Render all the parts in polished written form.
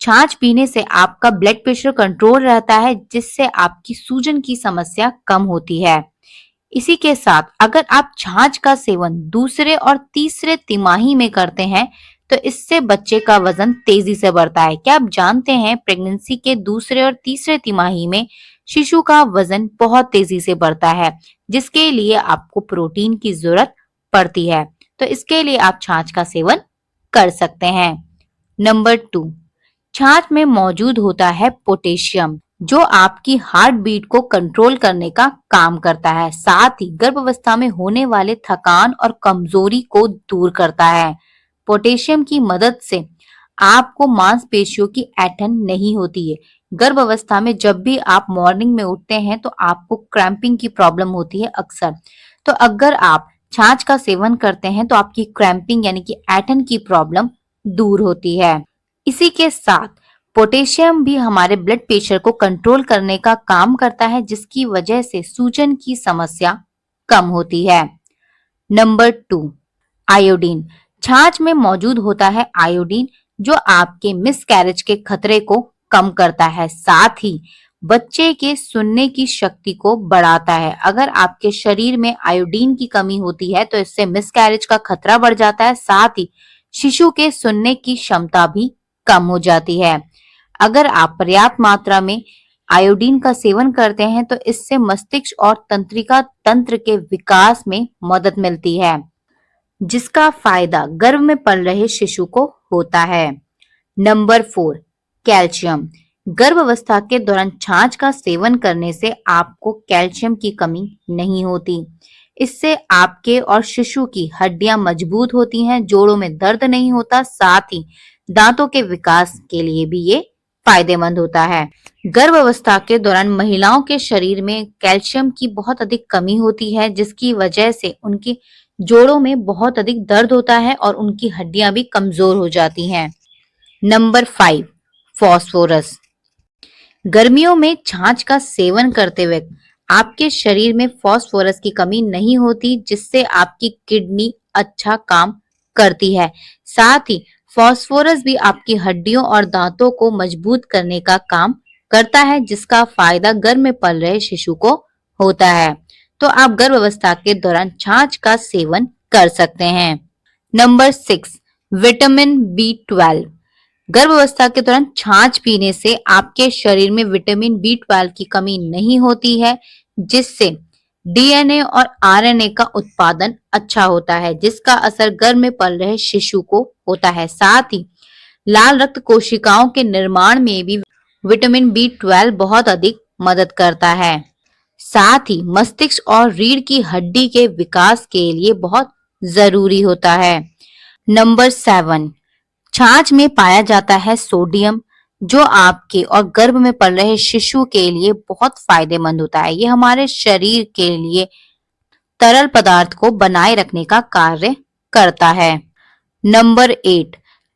छाछ पीने से आपका ब्लड प्रेशर कंट्रोल रहता है, जिससे आपकी सूजन की समस्या कम होती है। इसी के साथ अगर आप छाछ का सेवन दूसरे और तीसरे तिमाही में करते हैं, तो इससे बच्चे का वजन तेजी से बढ़ता है। क्या आप जानते हैं प्रेगनेंसी के दूसरे और तीसरे तिमाही में शिशु का वजन बहुत तेजी से बढ़ता है, जिसके लिए आपको प्रोटीन की जरूरत पड़ती है। तो इसके लिए आप छाछ का सेवन कर सकते हैं। नंबर 2, छाछ में मौजूद होता है पोटेशियम, जो आपकी हार्ट बीट को कंट्रोल करने का काम करता है। साथ ही गर्भावस्था में होने वाले थकान और कमजोरी को दूर करता है। पोटेशियम की मदद से आपको मांसपेशियों की ऐंठन नहीं होती है। गर्भावस्था में जब भी आप मॉर्निंग में उठते हैं तो आपको क्रैम्पिंग की प्रॉब्लम होती है अक्सर। तो अगर आप छाछ का सेवन करते हैं तो आपकी क्रैम्पिंग यानी कि ऐंठन की प्रॉब्लम दूर होती है। इसी के साथ पोटेशियम भी हमारे ब्लड प्रेशर को कंट्रोल करने का काम करता है, जिसकी वजह से सूजन की समस्या कम होती है। Number 2, iodine. छाछ में मौजूद होता है आयोडीन, जो आपके मिसकैरेज के खतरे को कम करता है। साथ ही बच्चे के सुनने की शक्ति को बढ़ाता है। अगर आपके शरीर में आयोडीन की कमी होती है तो इससे मिसकैरेज का खतरा बढ़ जाता है। साथ ही शिशु के सुनने की क्षमता भी कम हो जाती है। अगर आप पर्याप्त मात्रा में आयोडीन का सेवन करते हैं तो इससे मस्तिष्क और तंत्रिका तंत्र के विकास में मदद मिलती है, जिसका फायदा गर्भ में पल रहे शिशु को होता है। Number 4, calcium. गर्भावस्था के दौरान छाछ का सेवन करने से आपको कैल्शियम की कमी नहीं होती। इससे आपके और शिशु की हड्डियां मजबूत होती हैं, जोड़ों में दर्द नहीं होता। साथ ही दांतों के विकास के लिए भी ये फायदेमंद होता है। गर्भावस्था के दौरान महिलाओं के शरीर में कैल्शियम की बहुत अधिक कमी होती है, जिसकी वजह से उनकी जोड़ों में बहुत अधिक दर्द होता है और उनकी हड्डियां भी कमजोर हो जाती हैं। Number 5, phosphorus. गर्मियों में छाछ का सेवन करते वक्त आपके शरीर में फास्फोरस की कमी नहीं होती, जिससे आपकी किडनी अच्छा काम करती है। साथ ही फास्फोरस भी आपकी हड्डियों और दांतों को मजबूत करने का काम करता है, जिसका फायदा गर्भ में पल रहे शिशु को होता है। तो आप गर्भावस्था के दौरान छाछ का सेवन कर सकते हैं। Number 6, vitamin B12। गर्भावस्था के दौरान छाछ पीने से आपके शरीर में विटामिन B12 की कमी नहीं होती है, जिससे DNA और RNA का उत्पादन अच्छा होता है, जिसका असर गर्भ में पल रहे शिशु को होता है। साथ ही लाल रक्त कोशिकाओं के निर्माण में भी विटामिन B12 बहुत अधिक मदद करता है। साथ ही मस्तिष्क और रीढ़ की हड्डी के विकास के लिए बहुत जरूरी होता है। नंबर 7, छाछ में पाया जाता है सोडियम, जो आपके और गर्भ में पल रहे शिशु के लिए बहुत फायदेमंद होता है। ये हमारे शरीर के लिए तरल पदार्थ को बनाए रखने का कार्य करता है। नंबर 8,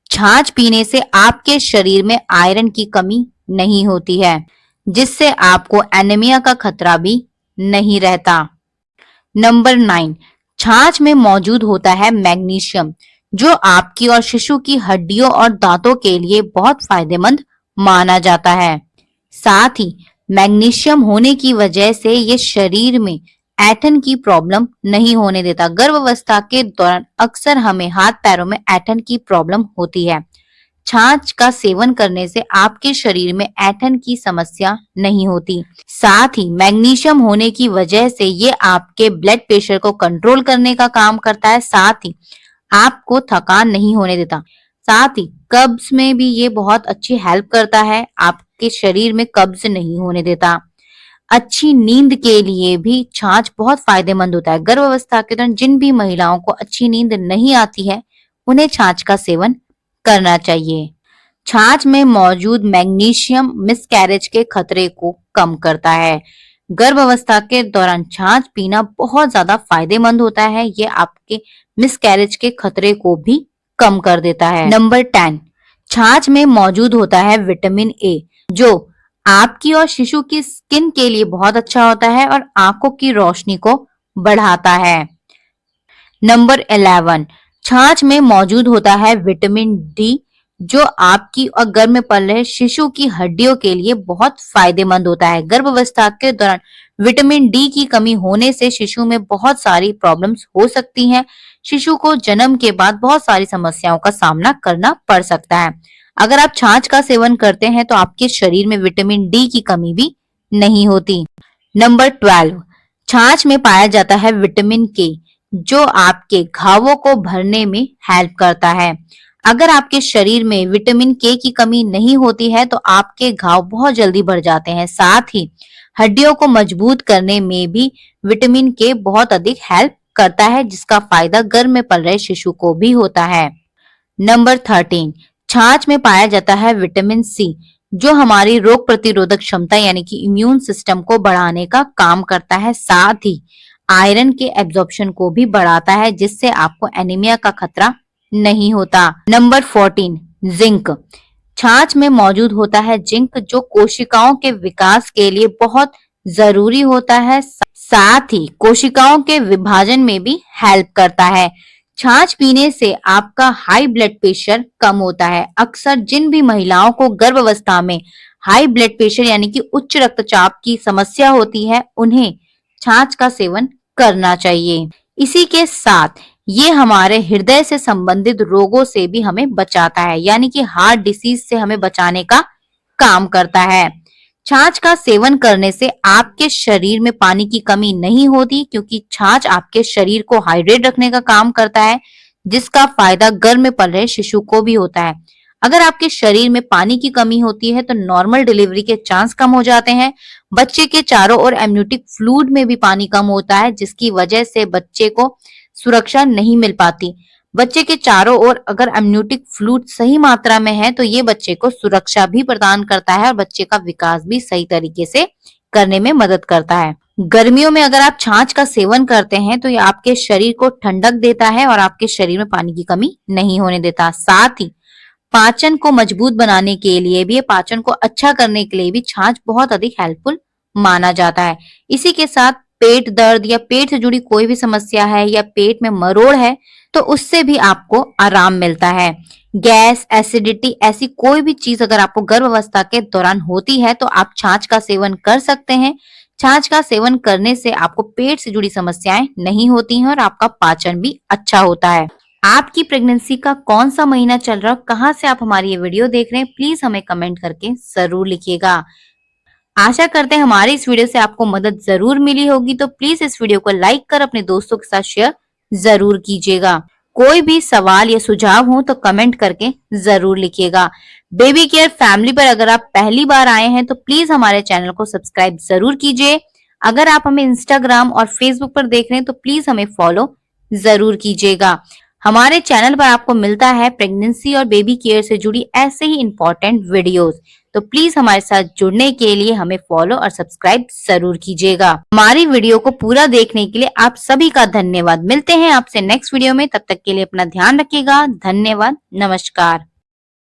छाछ पीने से आपके शरीर में आयरन की कमी नहीं होती है, जिससे आपको एनीमिया का खतरा भी नहीं रहता। नंबर 9, छाछ में मौजूद होता है मैग्नीशियम, जो आपकी और शिशु की हड्डियों और दांतों के लिए बहुत फायदेमंद माना जाता है। साथ ही मैग्नीशियम होने की वजह से ये शरीर में ऐंठन की प्रॉब्लम नहीं होने देता। गर्भावस्था के दौरान अक्सर हमें हाथ पैरों में ऐंठन की प्रॉब्लम होती है। छाछ का सेवन करने से आपके शरीर में ऐंठन की समस्या नहीं होती। साथ ही मैग्नीशियम होने की वजह से ये आपके ब्लड प्रेशर को कंट्रोल करने का काम करता है। साथ ही आपको थकान नहीं होने देता। साथ ही कब्ज में भी ये बहुत अच्छी हेल्प करता है, आपके शरीर में कब्ज नहीं होने देता। अच्छी नींद के लिए भी छाछ बहुत फायदेमंद होता है। गर्भावस्था के दौरान जिन भी महिलाओं को अच्छी नींद नहीं आती है, उन्हें छाछ का सेवन करना चाहिए। छाछ में मौजूद मैग्नीशियम मिसकैरेज के खतरे को कम करता है। गर्भावस्था के दौरान छाछ पीना बहुत ज्यादा फायदेमंद होता है। ये आपके मिसकैरेज के खतरे को भी कम कर देता है। नंबर 10, छाछ में मौजूद होता है विटामिन ए, जो आपकी और शिशु की स्किन के लिए बहुत अच्छा होता है और आंखों की रोशनी को बढ़ाता है। नंबर 11, छाछ में मौजूद होता है विटामिन डी, जो आपकी और गर्भ में पल रहे शिशु की हड्डियों के लिए बहुत फायदेमंद होता है। गर्भावस्था के दौरान विटामिन डी की कमी होने से शिशु में बहुत सारी प्रॉब्लम्स हो सकती हैं। शिशु को जन्म के बाद बहुत सारी समस्याओं का सामना करना पड़ सकता है। अगर आप छाछ का सेवन करते हैं तो आपके शरीर में विटामिन डी की कमी भी नहीं होती। नंबर 12, छाछ में पाया जाता है विटामिन के, जो आपके घावों को भरने में हेल्प करता है। अगर आपके शरीर में विटामिन के की कमी नहीं होती है तो आपके घाव बहुत जल्दी भर जाते हैं। साथ ही हड्डियों को मजबूत करने में भी विटामिन के बहुत अधिक हेल्प करता है, जिसका फायदा गर्भ में पल रहे शिशु को भी होता है। नंबर 13, छाछ में पाया जाता है विटामिन सी, जो हमारी रोग प्रतिरोधक क्षमता यानी कि इम्यून सिस्टम को बढ़ाने का काम करता है। साथ ही आयरन के एब्जॉर्प्शन को भी बढ़ाता है, जिससे आपको एनीमिया का खतरा नहीं होता। Number 14, zinc. छाछ में मौजूद होता है जिंक, जो कोशिकाओं के विकास के लिए बहुत जरूरी होता है। साथ ही कोशिकाओं के विभाजन में भी हेल्प करता है। छाछ पीने से आपका हाई ब्लड प्रेशर कम होता है। अक्सर जिन भी महिलाओं को गर्भावस्था में हाई ब्लड प्रेशर यानी कि उच्च रक्तचाप की समस्या होती है, उन्हें छाछ का सेवन करना चाहिए। इसी के साथ ये हमारे हृदय से संबंधित रोगों से भी हमें बचाता है, यानी कि हार्ट डिसीज से हमें बचाने का काम करता है। छाछ का सेवन करने से आपके शरीर में पानी की कमी नहीं होती, क्योंकि छाछ आपके शरीर को हाइड्रेट रखने का काम करता है, जिसका फायदा गर्भ में पल रहे शिशु को भी होता है। अगर आपके शरीर में पानी की कमी होती है तो नॉर्मल डिलीवरी के चांस कम हो जाते हैं। बच्चे के चारों ओर एमनियोटिक फ्लूइड में भी पानी कम होता है, जिसकी वजह से बच्चे को सुरक्षा नहीं मिल पाती। बच्चे के चारों ओर अगर एमनियोटिक फ्लूइड सही मात्रा में है तो ये बच्चे को सुरक्षा भी प्रदान करता है और बच्चे का विकास भी सही तरीके से करने में मदद करता है। गर्मियों में अगर आप छाछ का सेवन करते हैं तो ये आपके शरीर को ठंडक देता है और आपके शरीर में पानी की कमी नहीं होने देता। साथ ही पाचन को मजबूत बनाने के लिए भी, पाचन को अच्छा करने के लिए भी छाछ बहुत अधिक हेल्पफुल माना जाता है। इसी के साथ पेट दर्द या पेट से जुड़ी कोई भी समस्या है या पेट में मरोड़ है तो उससे भी आपको आराम मिलता है। गैस, एसिडिटी, ऐसी कोई भी चीज अगर आपको गर्भावस्था के दौरान होती है तो आप छाछ का सेवन कर सकते हैं। छाछ का सेवन करने से आपको पेट से जुड़ी समस्याएं नहीं होती हैं और आपका पाचन भी अच्छा होता है। आपकी प्रेगनेंसी का कौन सा महीना चल रहा है, कहाँ से आप हमारी ये वीडियो देख रहे हैं, प्लीज हमें कमेंट करके जरूर लिखिएगा। आशा करते हैं हमारी इस वीडियो से आपको मदद जरूर मिली होगी, तो प्लीज इस वीडियो को लाइक कर अपने दोस्तों के साथ शेयर जरूर कीजिएगा। कोई भी सवाल या सुझाव हो तो कमेंट करके जरूर लिखिएगा। बेबी केयर फैमिली पर अगर आप पहली बार आए हैं तो प्लीज हमारे चैनल को सब्सक्राइब जरूर कीजिए। अगर आप हमें इंस्टाग्राम और फेसबुक पर देख रहे हैं तो प्लीज हमें फॉलो जरूर कीजिएगा। हमारे चैनल पर आपको मिलता है प्रेगनेंसी और बेबी केयर से जुड़ी ऐसे ही इंपॉर्टेंट वीडियोस, तो प्लीज हमारे साथ जुड़ने के लिए हमें फॉलो और सब्सक्राइब जरूर कीजिएगा। हमारी वीडियो को पूरा देखने के लिए आप सभी का धन्यवाद। मिलते हैं आपसे नेक्स्ट वीडियो में, तब तक के लिए अपना ध्यान रखिएगा। धन्यवाद, नमस्कार।